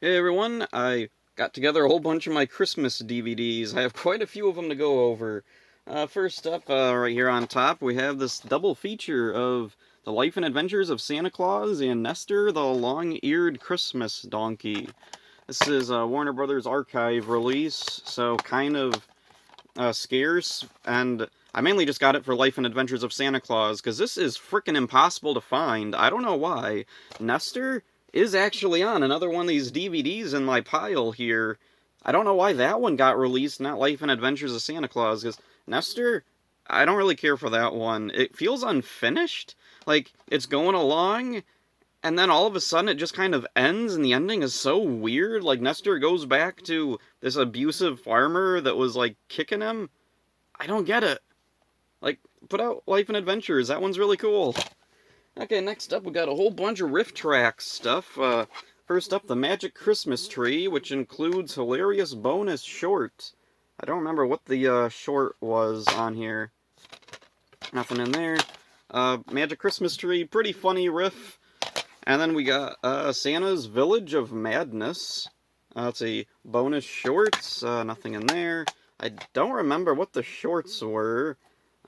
Hey everyone, I got together a whole bunch of my Christmas DVDs. I have quite a few of them to go over. First up, right here on top, we have this double feature of The Life and Adventures of Santa Claus and Nestor, the Long-Eared Christmas Donkey. This is a Warner Brothers Archive release, so kind of scarce, and I mainly just got it for Life and Adventures of Santa Claus, because this is frickin' impossible to find. I don't know why. Nestor is actually on another one of these DVDs in my pile here. I don't know why that one got released, not Life and Adventures of Santa Claus, because Nestor, I don't really care for that one. It feels unfinished. Like, it's going along, and then all of a sudden it just kind of ends, and the ending is so weird. Like, Nestor goes back to this abusive farmer that was, like, kicking him. I don't get it. Like, put out Life and Adventures. That one's really cool. Okay, next up we got a whole bunch of Rifftrax stuff. First up, The Magic Christmas Tree, which includes hilarious bonus short. I don't remember what the short was on here. Nothing in there. Magic Christmas Tree, pretty funny riff. And then we got Santa's Village of Madness. Let's see, bonus shorts, nothing in there. I don't remember what the shorts were.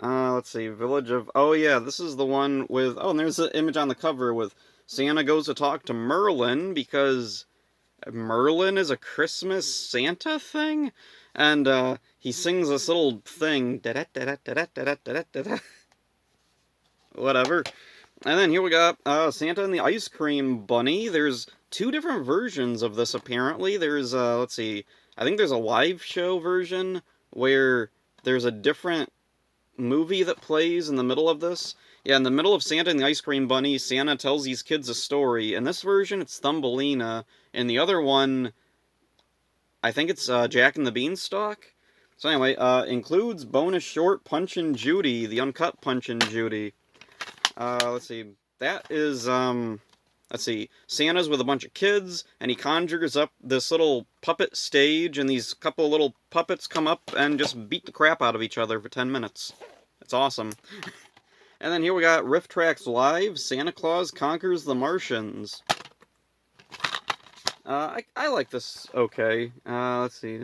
Let's see, Village of... Oh yeah, this is the one with... Oh, and there's the image on the cover with Santa goes to talk to Merlin because Merlin is a Christmas Santa thing? And he sings this little thing. Whatever. And then here we got Santa and the Ice Cream Bunny. There's two different versions of this, apparently. There's, let's see, I think there's a live show version where there's a different movie that plays in the middle of this. Yeah, in the middle of Santa and the Ice Cream Bunny, Santa tells these kids a story. In this version, it's Thumbelina. In the other one, I think it's Jack and the Beanstalk. So anyway, includes bonus short Punchin' Judy, the uncut Punchin' Judy. Let's see. That is, let's see. Santa's with a bunch of kids, and he conjures up this little puppet stage, and these couple little puppets come up and just beat the crap out of each other for 10 minutes. It's awesome. And then here we got Rifftrax Live, Santa Claus Conquers the Martians. I like this okay. Let's see.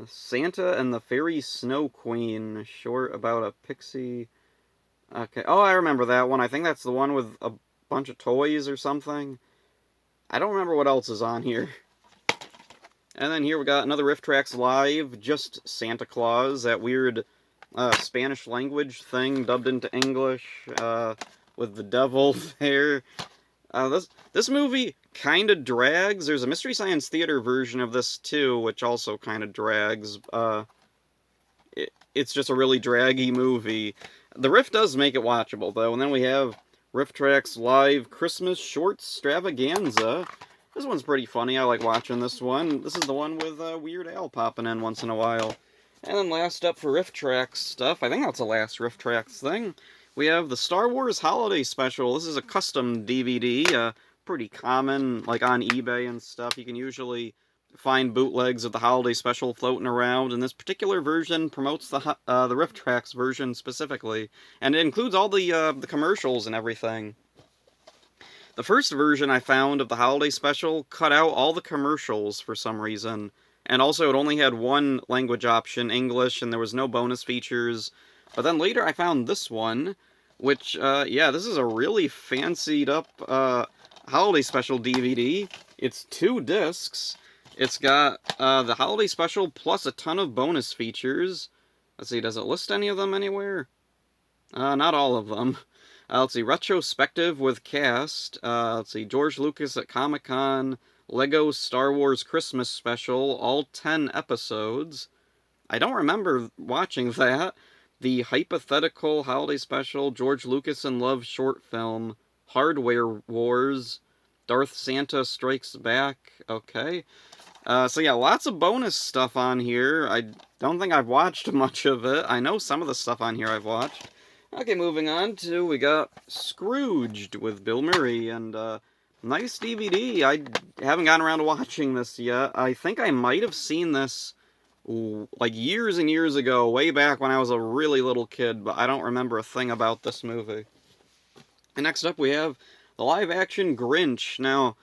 Santa and the Fairy Snow Queen, short about a pixie... Okay. Oh, I remember that one. I think that's the one with a bunch of toys or something. I don't remember what else is on here. And then here we got another Rifftrax Live, just Santa Claus, that weird Spanish language thing dubbed into English with the devil there. This movie kind of drags. There's a Mystery Science Theater version of this too, which also kind of drags. It's just a really draggy movie. The riff does make it watchable, though. And then we have Rifftrax Live Christmas Shorts Extravaganza. This one's pretty funny. I like watching this one. This is the one with Weird Al popping in once in a while. And then last up for Rifftrax stuff, I think that's the last Rifftrax thing, we have the Star Wars Holiday Special. This is a custom DVD, pretty common, like on eBay and stuff. You can usually find bootlegs of the holiday special floating around, and this particular version promotes the Rifftrax version specifically, and it includes all the commercials and everything. The first version I found of the holiday special cut out all the commercials for some reason, and also it only had one language option, English, and there was no bonus features. But then later I found this one, which, yeah, this is a really fancied up holiday special DVD. It's 2 discs. It's got the holiday special plus a ton of bonus features. Let's see, does it list any of them anywhere? Not all of them. Let's see, retrospective with cast. Let's see, George Lucas at Comic-Con, Lego Star Wars Christmas Special, all 10 episodes. I don't remember watching that. The hypothetical holiday special, George Lucas in Love short film, Hardware Wars, Darth Santa Strikes Back. Okay. So yeah, lots of bonus stuff on here. I don't think I've watched much of it. I know some of the stuff on here I've watched. Okay, moving on to, we got Scrooged with Bill Murray, and nice DVD. I haven't gotten around to watching this yet. I think I might have seen this like years and years ago, way back when I was a really little kid, but I don't remember a thing about this movie. And next up we have the live-action Grinch. Now,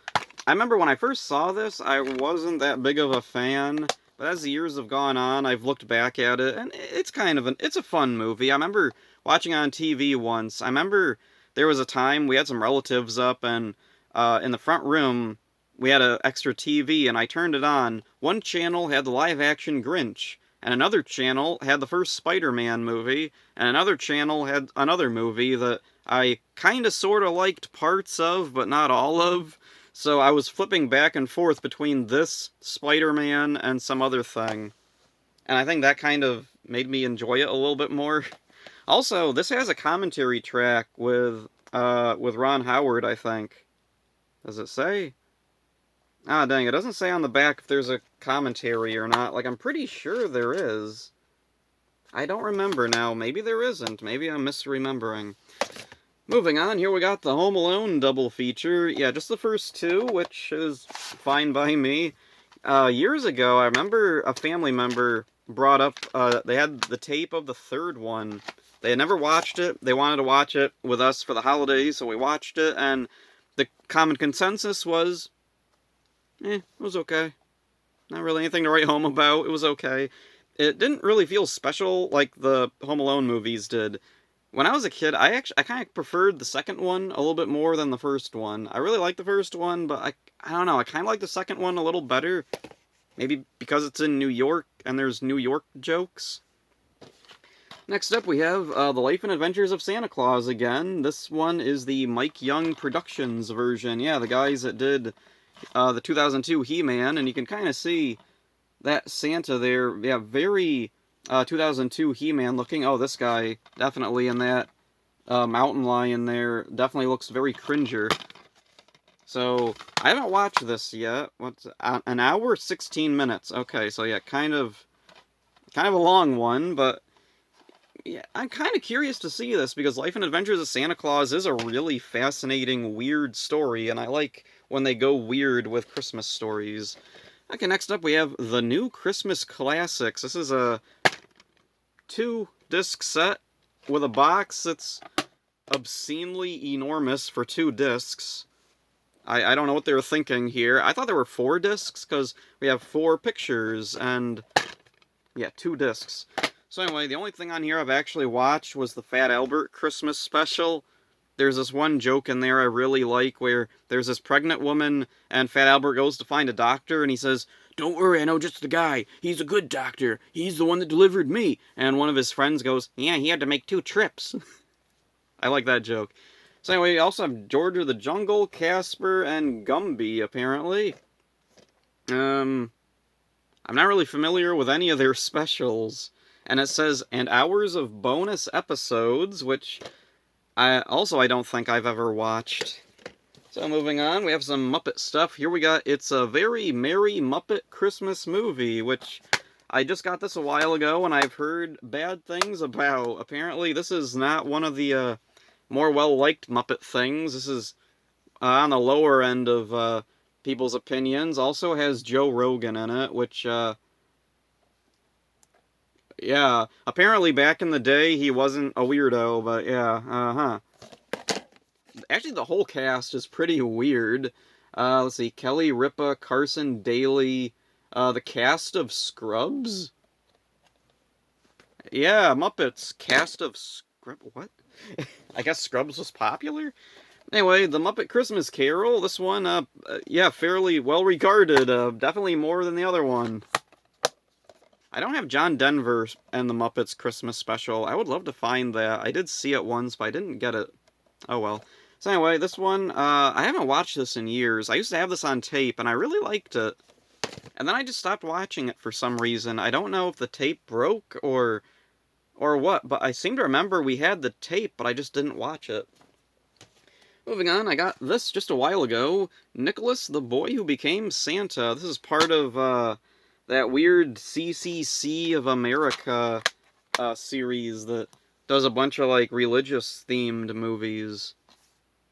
I remember when I first saw this, I wasn't that big of a fan, but as the years have gone on, I've looked back at it, and it's kind of it's a fun movie. I remember watching it on TV once. I remember there was a time we had some relatives up, and in the front room, we had an extra TV, and I turned it on. One channel had the live-action Grinch, and another channel had the first Spider-Man movie, and another channel had another movie that I kind of sort of liked parts of, but not all of. So I was flipping back and forth between this Spider-Man and some other thing. And I think that kind of made me enjoy it a little bit more. Also, this has a commentary track with Ron Howard, I think. Does it say? Ah, dang, it doesn't say on the back if there's a commentary or not. Like, I'm pretty sure there is. I don't remember now. Maybe there isn't. Maybe I'm misremembering. Moving on, here we got the Home Alone double feature. Yeah, just the first two, which is fine by me. Years ago, I remember a family member brought up, they had the tape of the third one. They had never watched it. They wanted to watch it with us for the holidays, so we watched it, and the common consensus was, it was okay. Not really anything to write home about. It was okay. It didn't really feel special like the Home Alone movies did. When I was a kid, I kind of preferred the second one a little bit more than the first one. I really liked the first one, but I don't know, I kind of like the second one a little better. Maybe because it's in New York, and there's New York jokes. Next up, we have The Life and Adventures of Santa Claus again. This one is the Mike Young Productions version. Yeah, the guys that did the 2002 He-Man, and you can kind of see that Santa there. Yeah, very 2002 He-Man looking. Oh, this guy, definitely in that mountain lion there, definitely looks very cringer. So, I haven't watched this yet. What's an hour, 16 minutes. Okay, so yeah, kind of a long one, but yeah, I'm kind of curious to see this, because Life and Adventures of Santa Claus is a really fascinating, weird story, and I like when they go weird with Christmas stories. Okay, next up we have The New Christmas Classics. This is a 2-disc set with a box that's obscenely enormous for 2 discs. I don't know what they were thinking here. I thought there were 4 discs, because we have 4 pictures, and yeah, 2 discs. So anyway, the only thing on here I've actually watched was the Fat Albert Christmas special. There's this one joke in there I really like, where there's this pregnant woman, and Fat Albert goes to find a doctor, and he says, "Don't worry, I know just the guy. He's a good doctor. He's the one that delivered me." And one of his friends goes, "Yeah, he had to make 2 trips." I like that joke. So anyway, we also have George of the Jungle, Casper, and Gumby, apparently. I'm not really familiar with any of their specials. And it says, "and hours of bonus episodes," which I don't think I've ever watched. So moving on, we have some Muppet stuff. Here we got It's a Very Merry Muppet Christmas Movie, which I just got this a while ago, and I've heard bad things about. Apparently, this is not one of the more well-liked Muppet things. This is on the lower end of people's opinions. Also has Joe Rogan in it, which, yeah, apparently back in the day he wasn't a weirdo, but yeah, Actually, the whole cast is pretty weird. Let's see, Kelly Ripa, Carson Daly, the cast of Scrubs? Yeah, Muppets, cast of Scrubs, what? I guess Scrubs was popular? Anyway, The Muppet Christmas Carol, this one, yeah, fairly well-regarded, definitely more than the other one. I don't have John Denver and the Muppets Christmas special. I would love to find that. I did see it once, but I didn't get it. Oh well. So anyway, this one, I haven't watched this in years. I used to have this on tape, and I really liked it. And then I just stopped watching it for some reason. I don't know if the tape broke or what, but I seem to remember we had the tape, but I just didn't watch it. Moving on, I got this just a while ago. Nicholas, the Boy Who Became Santa. This is part of, that weird CCC of America series that does a bunch of, like, religious-themed movies.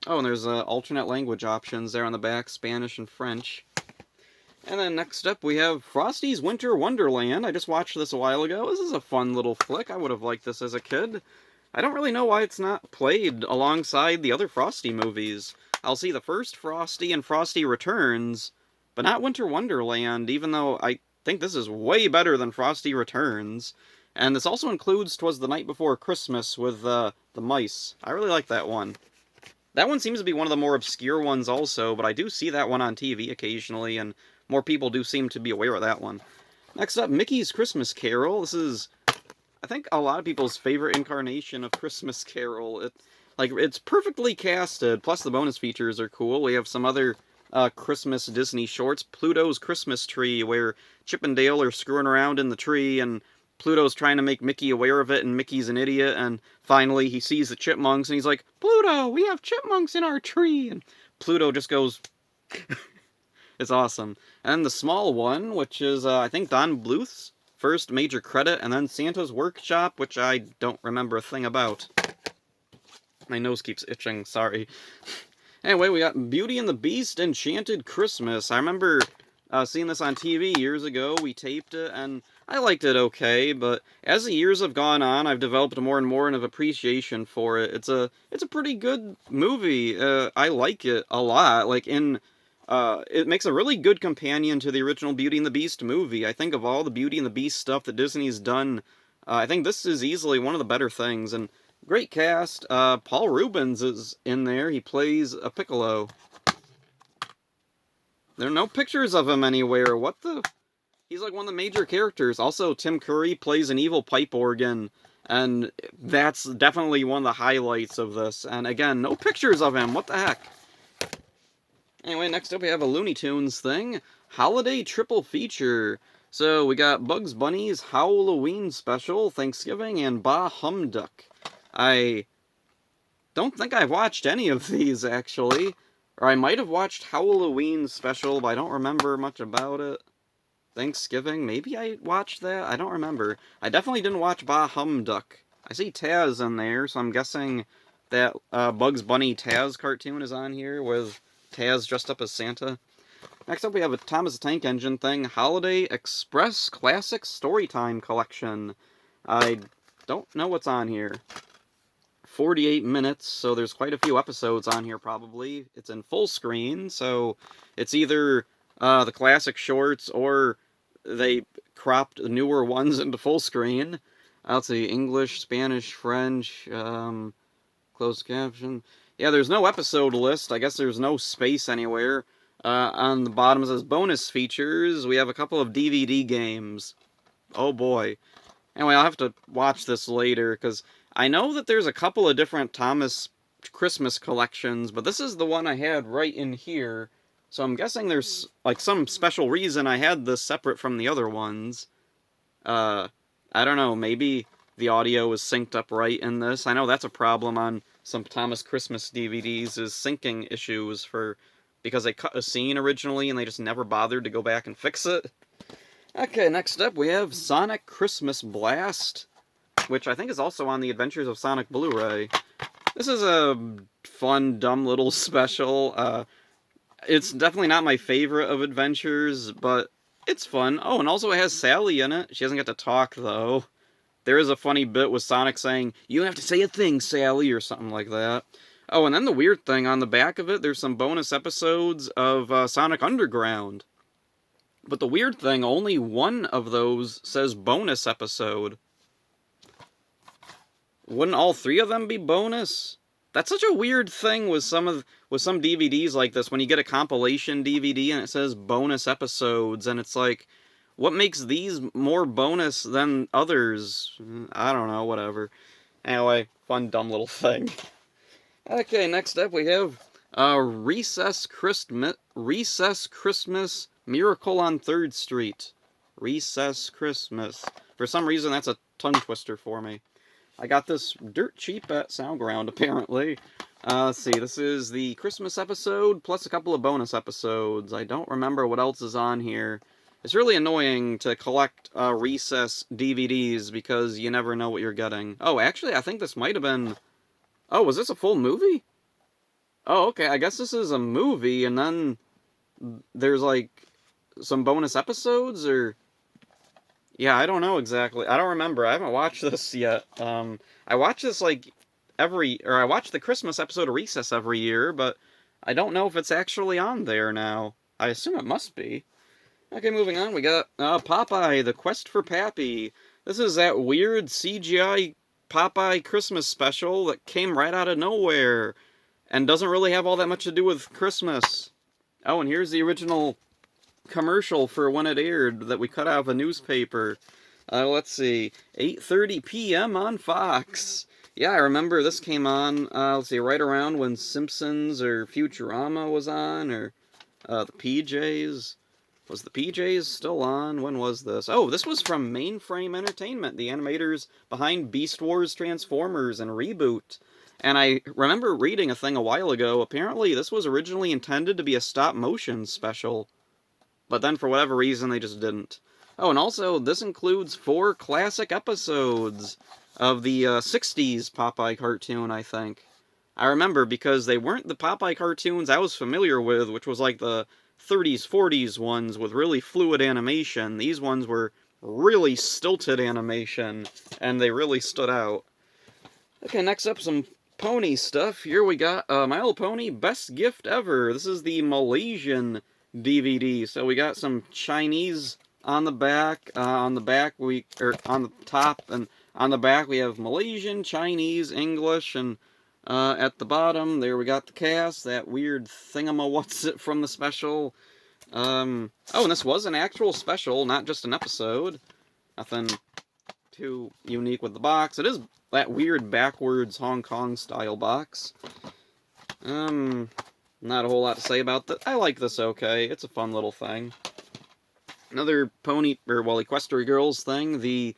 Oh, and there's alternate language options there on the back, Spanish and French. And then next up we have Frosty's Winter Wonderland. I just watched this a while ago. This is a fun little flick. I would have liked this as a kid. I don't really know why it's not played alongside the other Frosty movies. I'll see the first Frosty and Frosty Returns, but not Winter Wonderland, even though I think this is way better than Frosty Returns. And this also includes 'Twas the Night Before Christmas with the mice. I really like that one. That one seems to be one of the more obscure ones also, but I do see that one on TV occasionally, and more people do seem to be aware of that one. Next up, Mickey's Christmas Carol. This is, I think, a lot of people's favorite incarnation of Christmas Carol. It's perfectly casted, plus the bonus features are cool. We have some other Christmas Disney shorts. Pluto's Christmas Tree, where Chip and Dale are screwing around in the tree, and Pluto's trying to make Mickey aware of it, and Mickey's an idiot, and finally he sees the chipmunks, and he's like, Pluto, we have chipmunks in our tree! And Pluto just goes... It's awesome. And the small one, which is, I think, Don Bluth's first major credit, and then Santa's Workshop, which I don't remember a thing about. My nose keeps itching, sorry. Anyway, we got Beauty and the Beast Enchanted Christmas. I remember seeing this on TV years ago. We taped it, and I liked it okay, but as the years have gone on, I've developed more and more of appreciation for it. It's a pretty good movie. I like it a lot. It makes a really good companion to the original Beauty and the Beast movie. I think of all the Beauty and the Beast stuff that Disney's done, I think this is easily one of the better things, and great cast. Paul Reubens is in there. He plays a Piccolo. There are no pictures of him anywhere. What the... He's like one of the major characters. Also, Tim Curry plays an evil pipe organ, and that's definitely one of the highlights of this. And again, no pictures of him. What the heck? Anyway, next up we have a Looney Tunes thing. Holiday Triple Feature. So we got Bugs Bunny's Halloween Special, Thanksgiving, and Bah Humduck. I don't think I've watched any of these, actually. Or I might have watched Halloween Special, but I don't remember much about it. Thanksgiving, maybe I watched that? I don't remember. I definitely didn't watch Bah Humduck. I see Taz in there, so I'm guessing that Bugs Bunny Taz cartoon is on here, with Taz dressed up as Santa. Next up we have a Thomas the Tank Engine thing, Holiday Express Classic Storytime Collection. I don't know what's on here. 48 minutes, so there's quite a few episodes on here probably. It's in full screen, so it's either the classic shorts, or they cropped newer ones into full screen. Let's see, English, Spanish, French, closed caption. Yeah, there's no episode list. I guess there's no space anywhere. On the bottom it says bonus features. We have a couple of DVD games. Oh boy. Anyway, I'll have to watch this later, because I know that there's a couple of different Thomas Christmas collections, but this is the one I had right in here. So I'm guessing there's, like, some special reason I had this separate from the other ones. I don't know, maybe the audio is synced up right in this. I know that's a problem on some Thomas Christmas DVDs, is syncing issues because they cut a scene originally and they just never bothered to go back and fix it. Okay, next up we have Sonic Christmas Blast, which I think is also on the Adventures of Sonic Blu-ray. This is a fun, dumb little special. It's definitely not my favorite of Adventures, but it's fun. Oh, and also it has Sally in it. She doesn't get to talk, though. There is a funny bit with Sonic saying, "You have to say a thing, Sally," or something like that. Oh, and then the weird thing, on the back of it, there's some bonus episodes of Sonic Underground. But the weird thing, only one of those says bonus episode. Wouldn't all three of them be bonus? That's such a weird thing with some DVDs like this, when you get a compilation DVD and it says bonus episodes, and it's like, what makes these more bonus than others? I don't know, whatever. Anyway, fun, dumb little thing. Okay, next up we have Recess Christmas Miracle on 3rd Street. Recess Christmas. For some reason, that's a tongue twister for me. I got this dirt cheap at Soundground, apparently. Let's see, this is the Christmas episode, plus a couple of bonus episodes. I don't remember what else is on here. It's really annoying to collect Recess DVDs, because you never know what you're getting. Oh, actually, I think this might have been... Oh, was this a full movie? Oh, okay, I guess this is a movie, and then there's, like, some bonus episodes, or... Yeah, I don't know exactly. I don't remember. I haven't watched this yet. I watch this, like, I watch the Christmas episode of Recess every year, but I don't know if it's actually on there now. I assume it must be. Okay, moving on, we got Popeye, The Quest for Pappy. This is that weird CGI Popeye Christmas special that came right out of nowhere and doesn't really have all that much to do with Christmas. Oh, and here's the original commercial for when it aired that we cut out of a newspaper. Let's see, 8:30 p.m. on Fox. Yeah, I remember this came on, let's see, right around when Simpsons or Futurama was on, or the PJs. Was the PJs still on? When was this? Oh, this was from Mainframe Entertainment, the animators behind Beast Wars, Transformers, and Reboot. And I remember reading a thing a while ago. Apparently, this was originally intended to be a stop-motion special. But then, for whatever reason, they just didn't. Oh, and also, this includes 4 classic episodes of the 60s Popeye cartoon, I think. I remember because they weren't the Popeye cartoons I was familiar with, which was like the 30s, 40s ones with really fluid animation. These ones were really stilted animation, and they really stood out. Okay, next up, some pony stuff. Here we got My Little Pony Best Gift Ever. This is the Malaysian DVD. So we got some Chinese on the back. On the top, and on the back we have Malaysian, Chinese, English, and at the bottom, there we got the cast, that weird thingamawhatsit from the special. Oh, and this was an actual special, not just an episode. Nothing too unique with the box. It is that weird backwards Hong Kong style box. Not a whole lot to say about that. I like this okay. It's a fun little thing. Another pony, or well, Equestria Girls thing, the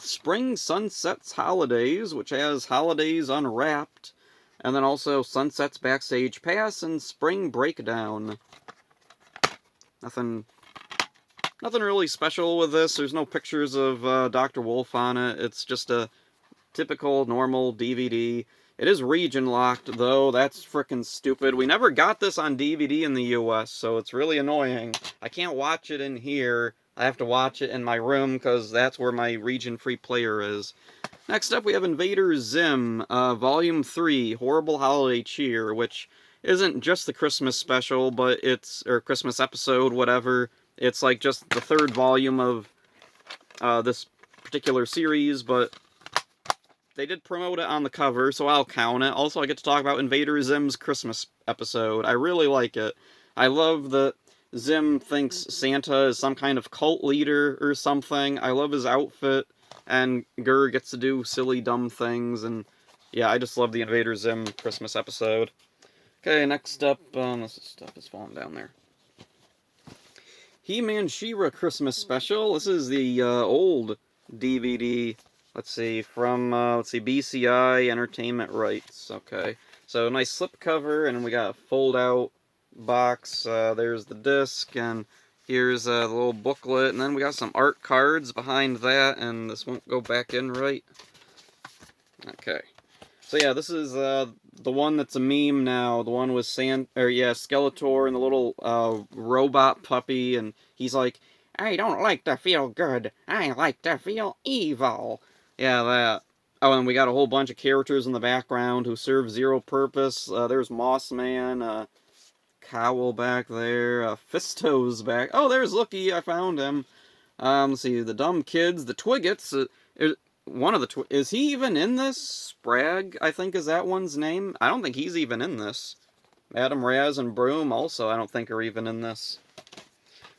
Spring Sunsets Holidays, which has Holidays Unwrapped, and then also Sunsets Backstage Pass and Spring Breakdown. Nothing really special with this. There's no pictures of Dr. Wolf on it. It's just a typical, normal DVD. It is region locked, though. That's frickin' stupid. We never got this on DVD in the US, so it's really annoying. I can't watch it in here. I have to watch it in my room, because that's where my region-free player is. Next up, we have Invader Zim, Volume 3, Horrible Holiday Cheer, which isn't just the Christmas special, but or Christmas episode, whatever. It's like just the 3rd volume of this particular series, but they did promote it on the cover, so I'll count it. Also, I get to talk about Invader Zim's Christmas episode. I really like it. I love that Zim thinks Santa is some kind of cult leader or something. I love his outfit, and Gurr gets to do silly, dumb things, and yeah, I just love the Invader Zim Christmas episode. Okay, next up, this stuff is falling down there. He-Man She-Ra Christmas Special. This is the old DVD. Let's see, from, BCI Entertainment Rights. Okay, so nice slipcover, and we got a fold-out box. There's the disc, and here's the little booklet, and then we got some art cards behind that, and this won't go back in right. Okay, so yeah, this is the one that's a meme now, the one with Skeletor and the little robot puppy, and he's like, I don't like to feel good, I like to feel evil. Yeah, that. Oh, and we got a whole bunch of characters in the background who serve zero purpose. There's Mossman, Cowl back there, Fisto's back. Oh, there's Looky, I found him. Let's see, the Dumb Kids, the Twiggets. One of the is he even in this? Sprag, I think, is that one's name. I don't think he's even in this. Madam Raz and Broom also, I don't think, are even in this.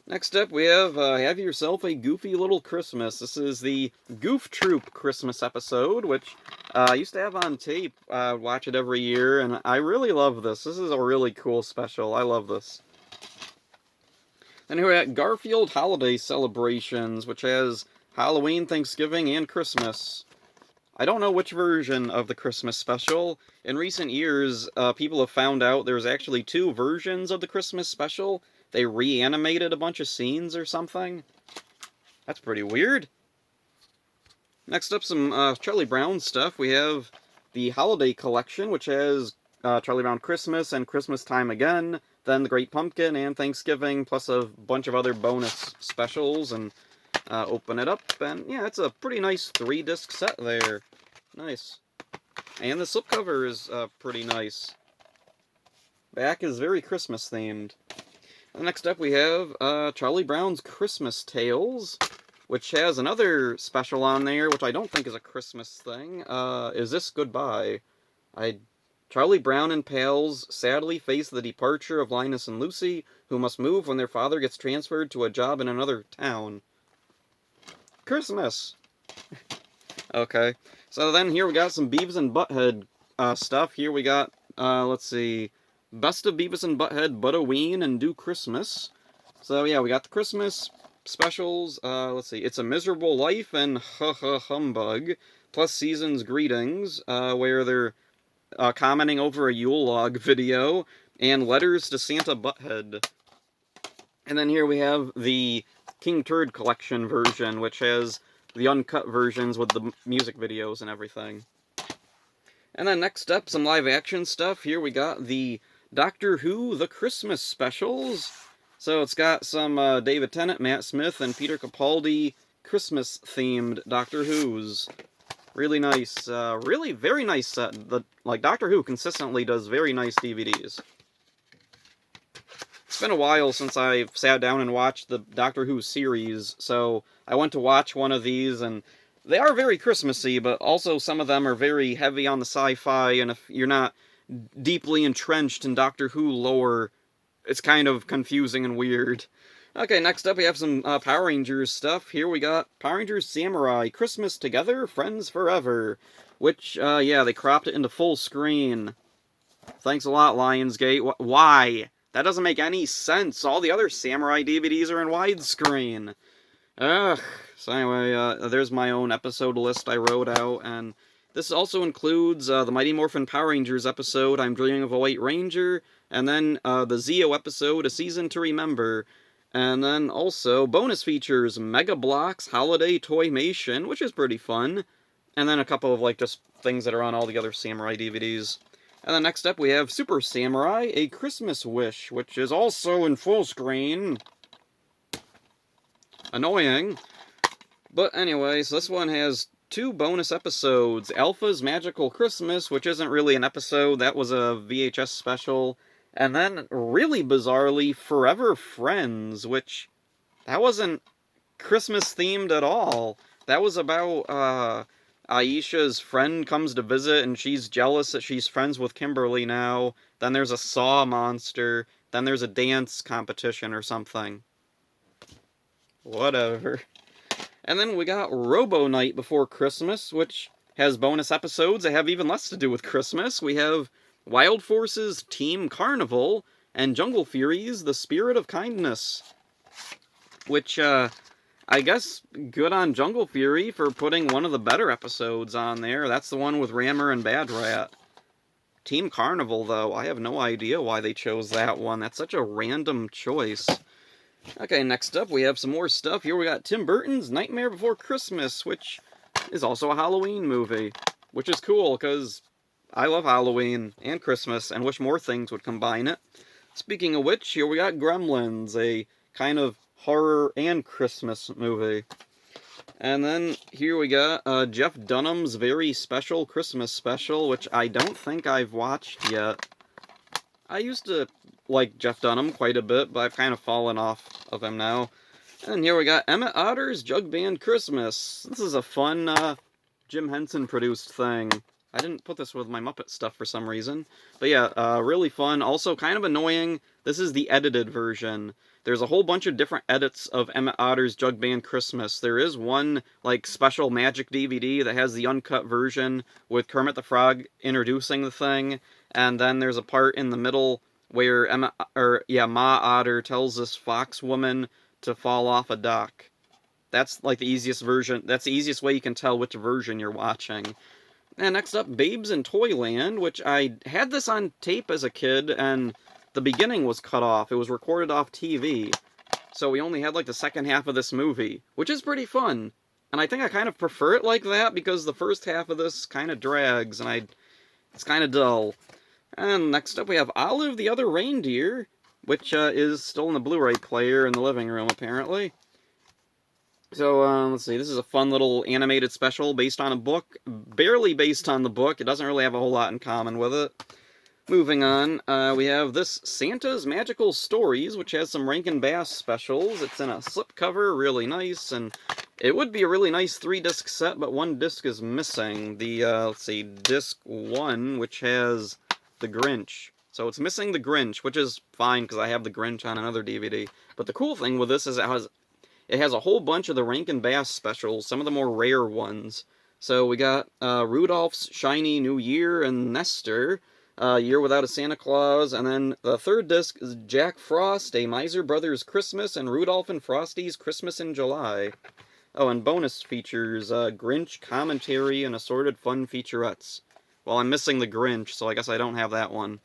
Next up, we have Yourself a Goofy Little Christmas. This is the Goof Troop Christmas episode, which I used to have on tape. I watch it every year, and I really love this. This is a really cool special. I love this. Then here we're at Garfield Holiday Celebrations, which has Halloween, Thanksgiving, and Christmas. I don't know which version of the Christmas special. In recent years, people have found out there's actually 2 versions of the Christmas special. They reanimated a bunch of scenes or something. That's pretty weird. Next up, some Charlie Brown stuff. We have the Holiday Collection, which has Charlie Brown Christmas and Christmas Time Again, then The Great Pumpkin and Thanksgiving, plus a bunch of other bonus specials. And open it up, and yeah, it's a pretty nice 3-disc set there. Nice. And the slipcover is pretty nice. back is very Christmas themed. Next up we have Charlie Brown's Christmas Tales, which has another special on there, which I don't think is a Christmas thing. Is This Goodbye? Charlie Brown and pals sadly face the departure of Linus and Lucy, who must move when their father gets transferred to a job in another town. Christmas! Okay. So then here we got some Beavis and Butthead stuff. Here we got, let's see, Best of Beavis and Butthead, But-a-Ween, and Do Christmas. So yeah, we got the Christmas specials. Let's see, It's a Miserable Life and Humbug, plus Season's Greetings, where they're commenting over a Yule log video, and Letters to Santa Butthead. And then here we have the King Turd Collection version, which has the uncut versions with the music videos and everything. And then next up, some live action stuff. Here we got the Doctor Who The Christmas Specials. So it's got some David Tennant, Matt Smith, and Peter Capaldi Christmas-themed Doctor Who's. Really nice, really very nice set. Doctor Who consistently does very nice DVDs. It's been a while since I've sat down and watched the Doctor Who series, so I went to watch one of these, and they are very Christmassy, but also some of them are very heavy on the sci-fi, and if you're not deeply entrenched in Doctor Who lore, it's kind of confusing and weird. Okay, next up we have some Power Rangers stuff. Here we got Power Rangers Samurai, Christmas Together, Friends Forever. Which, yeah, they cropped it into full screen. Thanks a lot, Lionsgate. Why? That doesn't make any sense. All the other Samurai DVDs are in widescreen. Ugh. So anyway, there's my own episode list I wrote out, and this also includes the Mighty Morphin Power Rangers episode, I'm Dreaming of a White Ranger, and then the Zeo episode, A Season to Remember. And then also bonus features, Mega Bloks Holiday Toymation, which is pretty fun. And then a couple of just things that are on all the other Samurai DVDs. And then next up we have Super Samurai, A Christmas Wish, which is also in full screen. Annoying. But anyway, so this one has 2 bonus episodes. Alpha's Magical Christmas, which isn't really an episode, that was a VHS special. And then, really bizarrely, Forever Friends, which, that wasn't Christmas-themed at all. That was about, Aisha's friend comes to visit, and she's jealous that she's friends with Kimberly now. Then there's a Saw monster. Then there's a dance competition or something. Whatever. And then we got Robo Night Before Christmas, which has bonus episodes that have even less to do with Christmas. We have Wild Force's Team Carnival, and Jungle Fury's The Spirit of Kindness. Which, I guess, good on Jungle Fury for putting one of the better episodes on there. That's the one with Rammer and Bad Rat. Team Carnival, though, I have no idea why they chose that one. That's such a random choice. Okay, next up we have some more stuff. Here we got Tim Burton's Nightmare Before Christmas, which is also a Halloween movie. Which is cool, because I love Halloween and Christmas, and wish more things would combine it. Speaking of which, here we got Gremlins, a kind of horror and Christmas movie. And then here we got Jeff Dunham's Very Special Christmas Special, which I don't think I've watched yet. I used to like Jeff Dunham quite a bit, but I've kind of fallen off of him now. And here we got Emmett Otter's Jug Band Christmas. This is a fun Jim Henson produced thing. I didn't put this with my Muppet stuff for some reason. But yeah, really fun. Also kind of annoying. This is the edited version. There's a whole bunch of different edits of Emmett Otter's Jug Band Christmas. There is one, special magic DVD that has the uncut version with Kermit the Frog introducing the thing. And then there's a part in the middle where Ma Otter tells this fox woman to fall off a dock. That's, the easiest version. That's the easiest way you can tell which version you're watching. And next up, Babes in Toyland, which I had this on tape as a kid, and the beginning was cut off. It was recorded off TV. So we only had, the second half of this movie, which is pretty fun. And I think I kind of prefer it like that, because the first half of this kind of drags, and it's kind of dull. And next up we have Olive the Other Reindeer, which is still in the Blu-ray player in the living room, apparently. So, let's see, this is a fun little animated special based on a book. Barely based on the book. It doesn't really have a whole lot in common with it. Moving on, we have this Santa's Magical Stories, which has some Rankin Bass specials. It's in a slipcover, really nice, and it would be a really nice 3-disc set, but one disc is missing. The, let's see, disc 1, which has the Grinch. So it's missing the Grinch, which is fine, because I have the Grinch on another DVD. But the cool thing with this is it has a whole bunch of the Rankin Bass specials, some of the more rare ones. So we got Rudolph's Shiny New Year and Nestor, Year Without a Santa Claus, and then the third disc is Jack Frost, A Miser Brothers Christmas, and Rudolph and Frosty's Christmas in July. Oh, and bonus features, Grinch commentary and assorted fun featurettes. Well, I'm missing the Grinch, so I guess I don't have that one.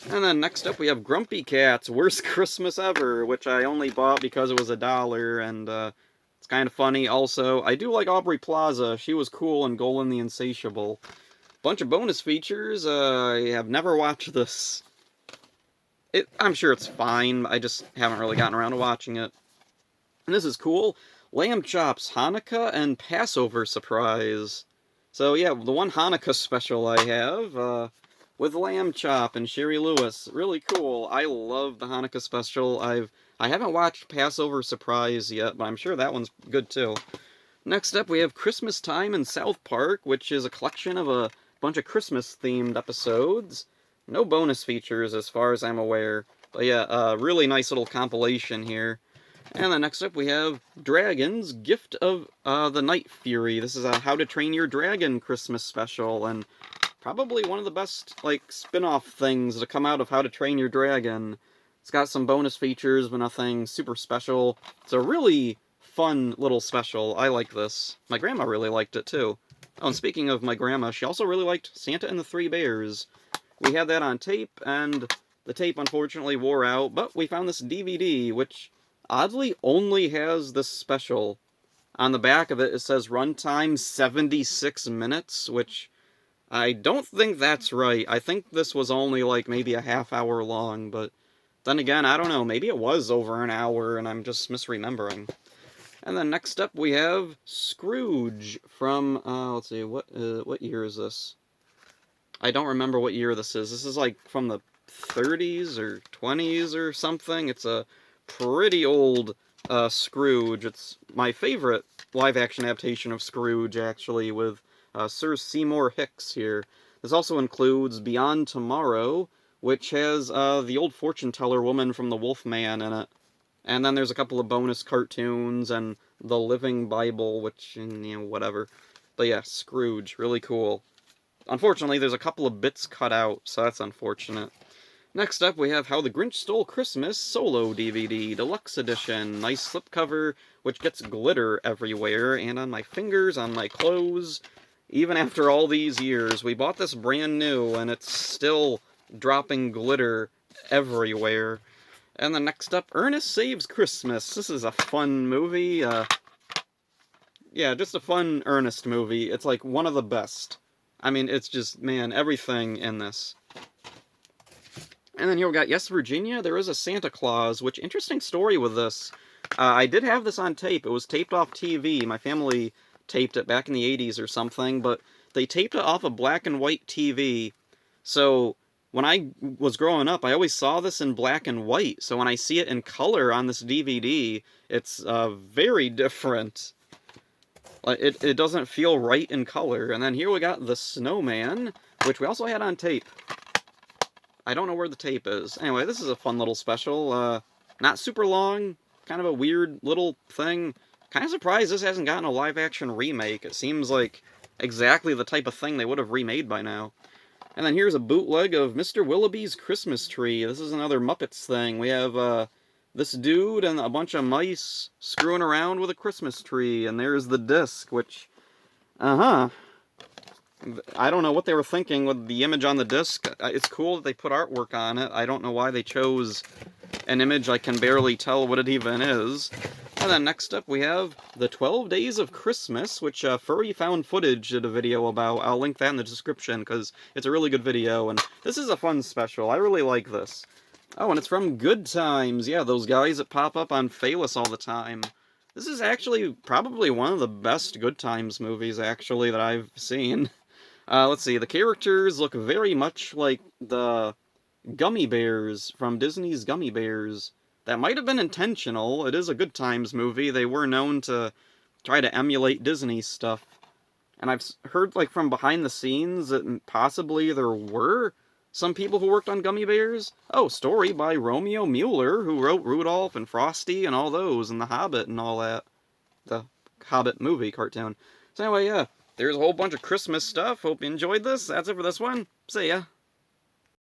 And then next up we have Grumpy Cat's Worst Christmas Ever, which I only bought because it was $1, and it's kind of funny. Also, I do like Aubrey Plaza. She was cool in Golan the Insatiable. Bunch of bonus features. I have never watched this. I'm sure it's fine. I just haven't really gotten around to watching it. And this is cool. Lamb Chops, Hanukkah, and Passover Surprise. So yeah, the one Hanukkah special I have, with Lamb Chop and Sherry Lewis. Really cool. I love the Hanukkah special. I haven't watched Passover Surprise yet, but I'm sure that one's good too. Next up, we have Christmas Time in South Park, which is a collection of a bunch of Christmas-themed episodes. No bonus features, as far as I'm aware. But yeah, really nice little compilation here. And then next up, we have Dragons, Gift of the Night Fury. This is a How to Train Your Dragon Christmas special, and probably one of the best, like, spin-off things to come out of How to Train Your Dragon. It's got some bonus features, but nothing super special. It's a really fun little special. I like this. My grandma really liked it, too. Oh, and speaking of my grandma, she also really liked Santa and the Three Bears. We had that on tape, and the tape unfortunately wore out, but we found this DVD, which oddly only has this special. On the back of it, it says runtime 76 minutes, which I don't think that's right. I think this was only like maybe a half hour long, but then again, I don't know. Maybe it was over an hour and I'm just misremembering. And then next up we have Scrooge from, let's see, what year is this? I don't remember what year this is. This is like from the 30s or 20s or something. It's a pretty old Scrooge. It's my favorite live-action adaptation of Scrooge, actually, with Sir Seymour Hicks here. This also includes Beyond Tomorrow, which has the old fortune teller woman from The Wolfman in it. And then there's a couple of bonus cartoons and The Living Bible, which, you know, whatever. But yeah, Scrooge, really cool. Unfortunately, there's a couple of bits cut out, so that's unfortunate. Next up, we have How the Grinch Stole Christmas Solo DVD, Deluxe Edition. Nice slipcover, which gets glitter everywhere, and on my fingers, on my clothes. Even after all these years, we bought this brand new, and it's still dropping glitter everywhere. And then next up, Ernest Saves Christmas. This is a fun movie. Yeah, just a fun Ernest movie. It's like one of the best. I mean, it's just, man, everything in this. And then here we got Yes, Virginia, There is a Santa Claus, which, interesting story with this. I did have this on tape. It was taped off TV. My family taped it back in the 80s or something, but they taped it off a black and white TV. So when I was growing up, I always saw this in black and white. So when I see it in color on this DVD, it's very different. It doesn't feel right in color. And then here we got The Snowman, which we also had on tape. I don't know where the tape is. Anyway, this is a fun little special. Not super long, kind of a weird little thing. Kind of surprised this hasn't gotten a live-action remake. It seems like exactly the type of thing they would have remade by now. And then here's a bootleg of Mr. Willoughby's Christmas Tree. This is another Muppets thing. We have this dude and a bunch of mice screwing around with a Christmas tree. And there's the disc, which, I don't know what they were thinking with the image on the disc. It's cool that they put artwork on it. I don't know why they chose an image I can barely tell what it even is. And then next up we have The 12 Days of Christmas, which Furry Found Footage did a video about. I'll link that in the description because it's a really good video, and this is a fun special. I really like this. Oh, and it's from Good Times. Yeah, those guys that pop up on Phaelus all the time. This is actually probably one of the best Good Times movies, actually, that I've seen. Let's see, the characters look very much like the gummy bears from Disney's Gummy Bears. That might have been intentional. It is a Good Times movie. They were known to try to emulate Disney stuff. And I've heard, like, from behind the scenes that possibly there were some people who worked on Gummy Bears. Oh, story by Romeo Mueller, who wrote Rudolph and Frosty and all those, and The Hobbit and all that. The Hobbit movie cartoon. So anyway, yeah, there's a whole bunch of Christmas stuff. Hope you enjoyed this. That's it for this one. See ya.